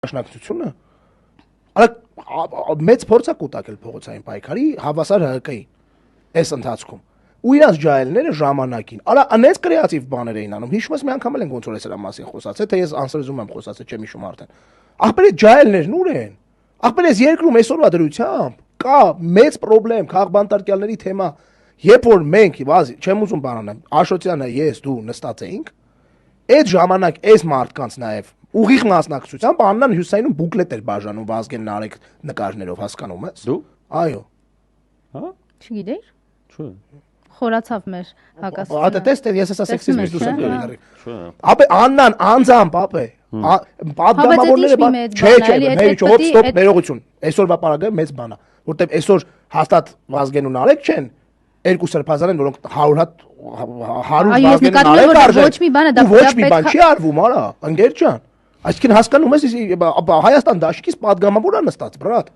Դաշնակցությունը մեծ փորձ է կուտակել փողոցային պայքարի հավասար ՀԿ-ին այս ընթացքում ու իրանց ջահելները ժամանակին անենց կրեատիվ բաներ էին անում հիշում ես մի անգամ էլ են ոնց որ այս մասին խոսացել թե ես անսրզում եմ խոսացել չեմ հիշում արդեն ախպեր այդ ջահելներն ուր են ախպեր այս երկրում այսօրվա դրությամբ կա մեծ խնդրեմ քաղաքբանտարկյալների թեմա երբ որ մենք չեմ ուզում բանանալ Աշոտյանը ես դու նստած էինք այդ ժամանակ այս մարդկանց նաև ուղիղ մասնակցությամբ Աննան Հյուսայինում բուկլետ էր բաժանում Վազգեն Նարեկ նկարներով հասկանում ես Դու այո Հա Չգիտեի Չէ Խորացավ մեր հակասությունը Ատե տեստ ես հեսա սեքսիզմից դուրս եմ ելել ապե Աննան անձամբ ապե պատգամավորները չէ ստոպ ներողություն այսօրվա պարագայում մեծ բան է որտեվ այսօր հաստատ Վազգեն ու Նարեկ չեն երկու սրբազան են որոնք 100 հատ 100 Վազգեն ու Նարեկ արժեն ոչ մի բան է դա ոչ մի բան չի արվում արա ընկեր ջան այսինքն հասկանում ես Հայաստան դաշտից պատգամավոր է նստած բրատ